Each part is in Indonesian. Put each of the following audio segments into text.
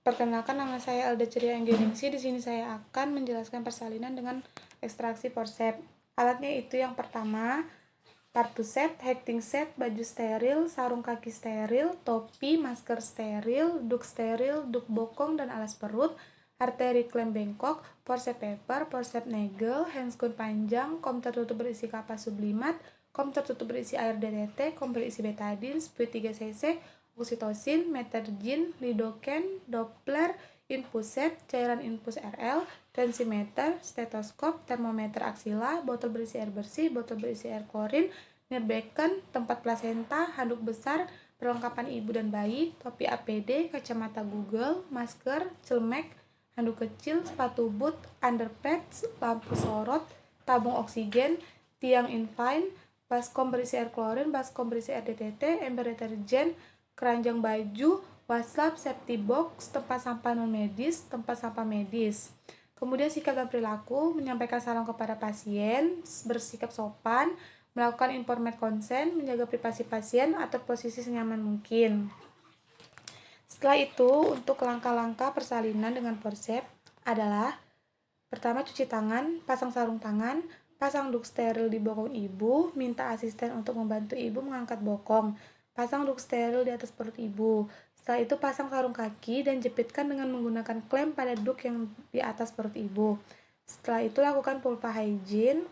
Perkenalkan, nama saya Alda Ceria Anggeningsi. Di sini saya akan menjelaskan persalinan dengan ekstraksi forceps. Alatnya itu yang pertama, kartu set, hecting set, baju steril, sarung kaki steril, topi, masker steril, duk bokong dan alas perut, arteri klem bengkok, forceps paper, forceps nagel, handscoon panjang, kom tertutup berisi kapas sublimat, kom tertutup berisi air DDT, kom berisi betadine, spuit 3 cc, oksitosin, metergin, lidocaine, doppler, infuset, cairan infus RL, tensimeter, stetoskop, termometer aksila, botol berisi air bersih, botol berisi air klorin, nirbeken, tempat plasenta, handuk besar, perlengkapan ibu dan bayi, topi APD, kacamata Google, masker, celemek, handuk kecil, sepatu boot, underpads, lampu sorot, tabung oksigen, tiang infine, baskom berisi air klorin, baskom berisi air DTT, ember deterjen, keranjang baju, wastafel, safety box, tempat sampah non medis, tempat sampah medis. Kemudian sikap dan perilaku, menyampaikan salam kepada pasien, bersikap sopan, melakukan informed consent, menjaga privasi pasien atau posisi senyaman mungkin. Setelah itu, untuk langkah-langkah persalinan dengan forceps adalah: pertama, cuci tangan, pasang sarung tangan, pasang duk steril di bokong ibu, minta asisten untuk membantu ibu mengangkat bokong, pasang duk steril di atas perut ibu. Setelah itu, pasang sarung kaki dan jepitkan dengan menggunakan klem pada duk yang di atas perut ibu. Setelah itu, lakukan vulva hygiene,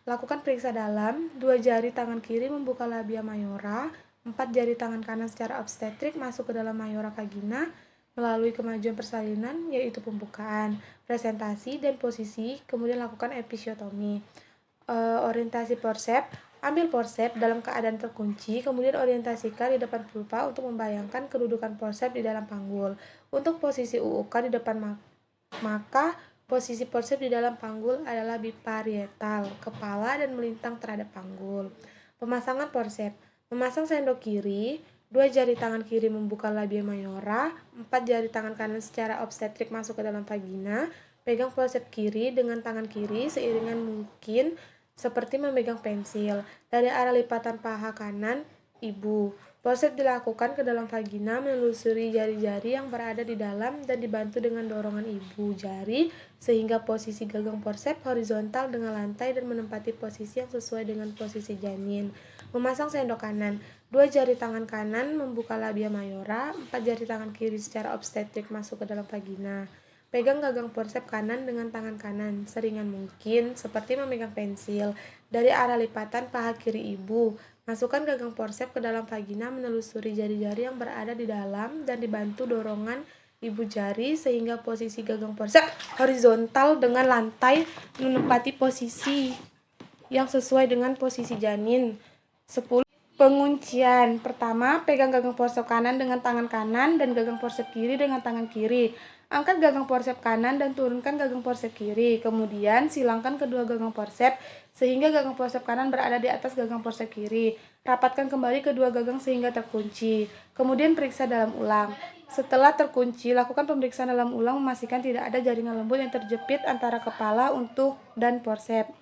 lakukan periksa dalam, 2 jari tangan kiri membuka labia mayora, 4 jari tangan kanan secara obstetrik masuk ke dalam mayora vagina melalui kemajuan persalinan, yaitu pembukaan, presentasi, dan posisi, kemudian lakukan episiotomi. Orientasi forceps, ambil forceps dalam keadaan terkunci, kemudian orientasikan di depan vulva untuk membayangkan kedudukan forceps di dalam panggul. Untuk posisi UUK di depan maka posisi forceps di dalam panggul adalah biparietal, kepala dan melintang terhadap panggul. Pemasangan forceps, memasang sendok kiri, 2 jari tangan kiri membuka labia mayora, 4 jari tangan kanan secara obstetrik masuk ke dalam vagina, pegang forceps kiri dengan tangan kiri seiringan mungkin seperti memegang pensil dari arah lipatan paha kanan ibu. Forceps dilakukan ke dalam vagina menelusuri jari-jari yang berada di dalam dan dibantu dengan dorongan ibu jari sehingga posisi gagang forceps horizontal dengan lantai dan menempati posisi yang sesuai dengan posisi janin. Memasang sendok kanan, 2 jari tangan kanan membuka labia mayora, 4 jari tangan kiri secara obstetrik masuk ke dalam vagina. Pegang gagang forceps kanan dengan tangan kanan, seringan mungkin, seperti memegang pensil, dari arah lipatan paha kiri ibu. Masukkan gagang forceps ke dalam vagina menelusuri jari-jari yang berada di dalam dan dibantu dorongan ibu jari sehingga posisi gagang forceps horizontal dengan lantai menempati posisi yang sesuai dengan posisi janin. 10. Penguncian. Pertama, pegang gagang forceps kanan dengan tangan kanan dan gagang forceps kiri dengan tangan kiri. Angkat gagang forceps kanan dan turunkan gagang forceps kiri. Kemudian silangkan kedua gagang forceps sehingga gagang forceps kanan berada di atas gagang forceps kiri. Rapatkan kembali kedua gagang sehingga terkunci. Kemudian periksa dalam ulang. Setelah terkunci, lakukan pemeriksaan dalam ulang memastikan tidak ada jaringan lembut yang terjepit antara kepala dan forceps.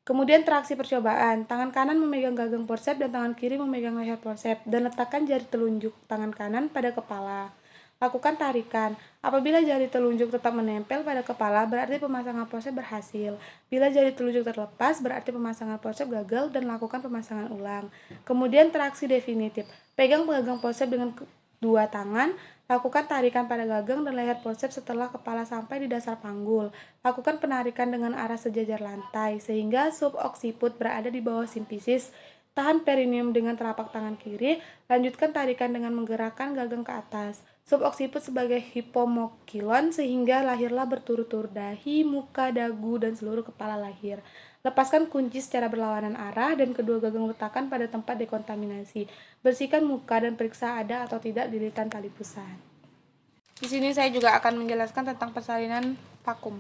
Kemudian traksi percobaan. Tangan kanan memegang gagang forceps dan tangan kiri memegang leher forceps dan letakkan jari telunjuk tangan kanan pada kepala. Lakukan tarikan. Apabila jari telunjuk tetap menempel pada kepala, berarti pemasangan forceps berhasil. Bila jari telunjuk terlepas, berarti pemasangan forceps gagal dan lakukan pemasangan ulang. Kemudian traksi definitif. Pegang gagang forceps dengan dua tangan. Lakukan tarikan pada gagang dan leher forceps setelah kepala sampai di dasar panggul. Lakukan penarikan dengan arah sejajar lantai, sehingga suboksiput berada di bawah simfisis. Tahan perineum dengan telapak tangan kiri. Lanjutkan tarikan dengan menggerakkan gagang ke atas. Suboksiput sebagai hipomokilon sehingga lahirlah berturut-turut dahi, muka, dagu, dan seluruh kepala lahir. Lepaskan kunci secara berlawanan arah dan kedua gagang letakkan pada tempat dekontaminasi. Bersihkan muka dan periksa ada atau tidak lilitan tali pusat. Di sini saya juga akan menjelaskan tentang persalinan vakum.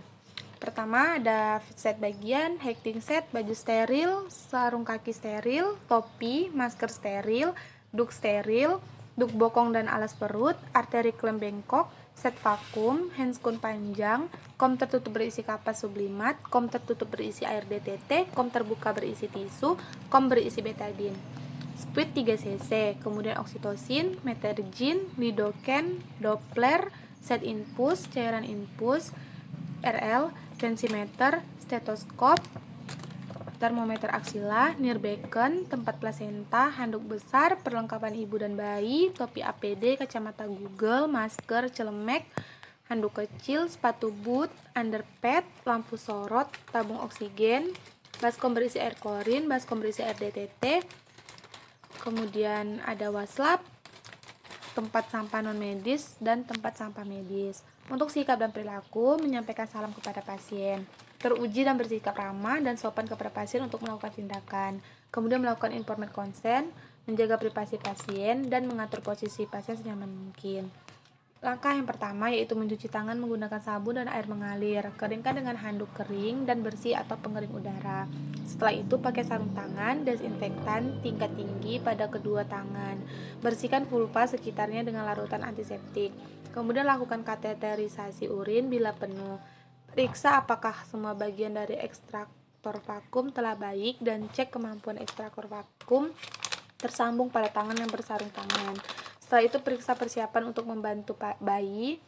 Pertama ada fit set bagian, hecting set, baju steril, sarung kaki steril, topi, masker steril, duk bokong dan alas perut, arteri klem bengkok, set vakum, handscoon panjang, kom tertutup berisi kapas sublimat, kom tertutup berisi air DTT, kom terbuka berisi tisu, kom berisi betadine. Spuit 3 cc, kemudian oksitosin, metergin, lidocaine, doppler, set infus, cairan infus, RL, tensimeter, stetoskop, termometer aksila, nirbecken, tempat plasenta, handuk besar, perlengkapan ibu dan bayi, topi APD, kacamata Google, masker, celemek, handuk kecil, sepatu boot, underpad, lampu sorot, tabung oksigen, baskom berisi air klorin, baskom berisi air DTT, kemudian ada waslap, tempat sampah non medis, dan tempat sampah medis. Untuk sikap dan perilaku, menyampaikan salam kepada pasien, teruji dan bersikap ramah dan sopan kepada pasien untuk melakukan tindakan, kemudian melakukan informed consent, menjaga privasi pasien, dan mengatur posisi pasien senyaman mungkin. Langkah yang pertama yaitu mencuci tangan menggunakan sabun dan air mengalir. Keringkan dengan handuk kering dan bersih atau pengering udara. Setelah itu pakai sarung tangan, desinfektan tingkat tinggi pada kedua tangan. Bersihkan vulva sekitarnya dengan larutan antiseptik. Kemudian lakukan kateterisasi urin bila penuh. Periksa apakah semua bagian dari ekstraktor vakum telah baik dan cek kemampuan ekstraktor vakum tersambung pada tangan yang bersarung tangan. Setelah itu periksa persiapan untuk membantu bayi.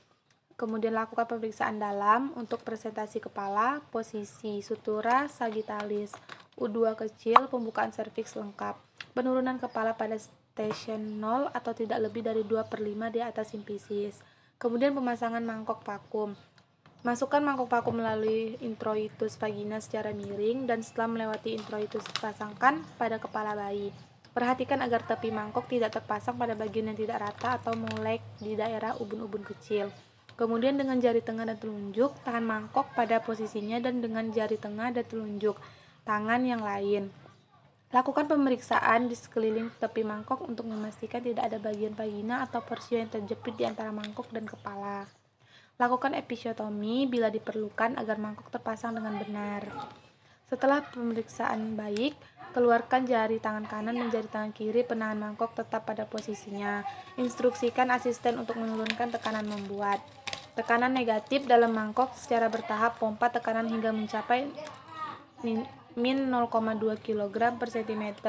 Kemudian lakukan pemeriksaan dalam untuk presentasi kepala, posisi sutura sagittalis, U2 kecil, pembukaan serviks lengkap, penurunan kepala pada station 0 atau tidak lebih dari 2/5 di atas simpisis. Kemudian pemasangan mangkok vakum. Masukkan mangkok vakum melalui introitus vagina secara miring dan setelah melewati introitus pasangkan pada kepala bayi. Perhatikan agar tepi mangkok tidak terpasang pada bagian yang tidak rata atau melek di daerah ubun-ubun kecil. Kemudian dengan jari tengah dan telunjuk, tahan mangkok pada posisinya dan dengan jari tengah dan telunjuk tangan yang lain. Lakukan pemeriksaan di sekeliling tepi mangkok untuk memastikan tidak ada bagian vagina atau porsio yang terjepit di antara mangkok dan kepala. Lakukan episiotomi bila diperlukan agar mangkok terpasang dengan benar. Setelah pemeriksaan baik, keluarkan jari tangan kanan dan jari tangan kiri penahan mangkok tetap pada posisinya. Instruksikan asisten untuk menurunkan tekanan membuat. Tekanan negatif dalam mangkok secara bertahap pompa tekanan hingga mencapai min 0,2 kg per cm.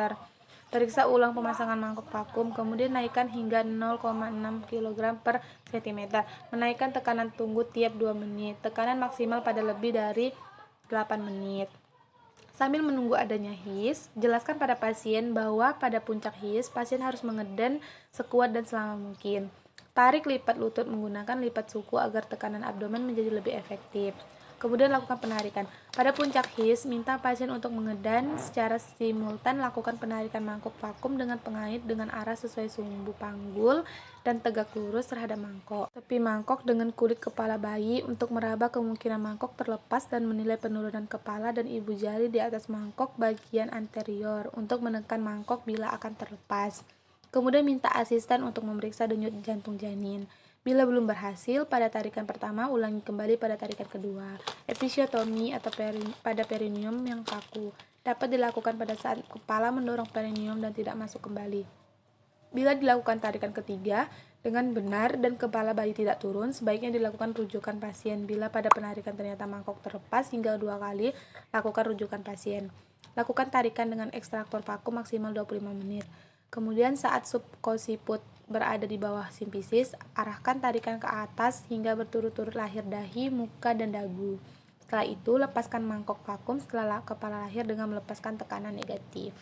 Periksa ulang pemasangan mangkok vakum, kemudian naikkan hingga 0,6 kg per cm. Menaikkan tekanan tunggu tiap 2 menit. Tekanan maksimal pada lebih dari 8 menit. Sambil menunggu adanya his, jelaskan pada pasien bahwa pada puncak his, pasien harus mengeden sekuat dan selama mungkin. Tarik lipat lutut menggunakan lipat suku agar tekanan abdomen menjadi lebih efektif. Kemudian lakukan penarikan. Pada puncak his, minta pasien untuk mengedan secara simultan. Lakukan penarikan mangkok vakum dengan pengait dengan arah sesuai sumbu panggul dan tegak lurus terhadap mangkok. Tepi mangkok dengan kulit kepala bayi untuk meraba kemungkinan mangkok terlepas dan menilai penurunan kepala dan ibu jari di atas mangkok bagian anterior untuk menekan mangkok bila akan terlepas. Kemudian minta asisten untuk memeriksa denyut jantung janin. Bila belum berhasil pada tarikan pertama, ulangi kembali pada tarikan kedua. Episiotomi atau pada perineum yang kaku dapat dilakukan pada saat kepala mendorong perineum dan tidak masuk kembali. Bila dilakukan tarikan ketiga dengan benar dan kepala bayi tidak turun, sebaiknya dilakukan rujukan pasien. Bila pada penarikan ternyata mangkok terlepas hingga 2 kali, lakukan rujukan pasien. Lakukan tarikan dengan ekstraktor vakum maksimal 25 menit. Kemudian saat subcociput berada di bawah simpisis, arahkan tarikan ke atas hingga berturut-turut lahir dahi, muka, dan dagu. Setelah itu, lepaskan mangkok vakum setelah kepala lahir dengan melepaskan tekanan negatif.